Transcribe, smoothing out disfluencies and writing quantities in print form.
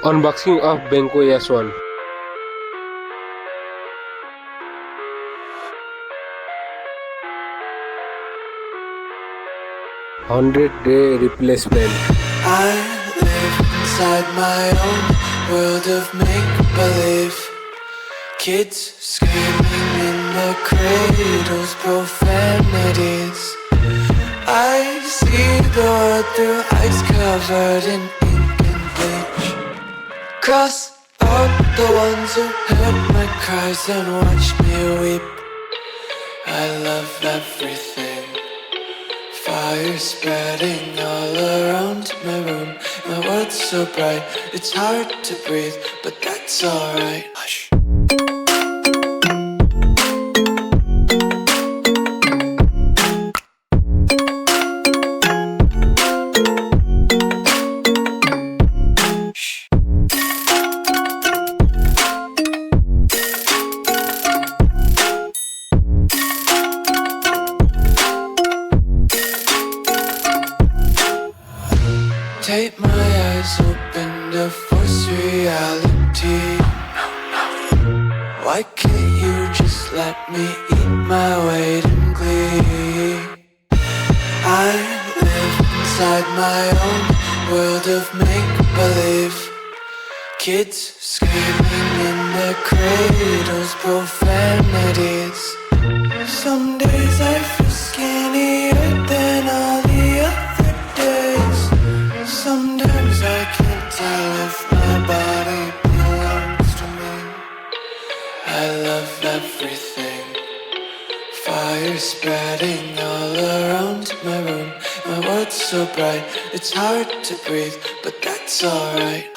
Unboxing of BENCO S1. 100-day replacement. I live inside my own world of make-believe. Kids screaming in their cradles, profanities. I see the world through eyes covered in ink and bleach. Cross out the ones who heard my cries and watched me weep. I love everything. Fire spreading all around my room. My world's so bright, it's hard to breathe, but that's alright. Hush. Take my eyes open to force reality. Why can't you just let me eat my weight in glee? I live inside my own world of make-believe. Kids screaming in their cradles, profanities. Some days I feel skinnier than all the other days. Sometimes I can't tell if my body belongs to me. I love everything. Fire spreading all around my room. My world's so bright, it's hard to breathe, but that's alright.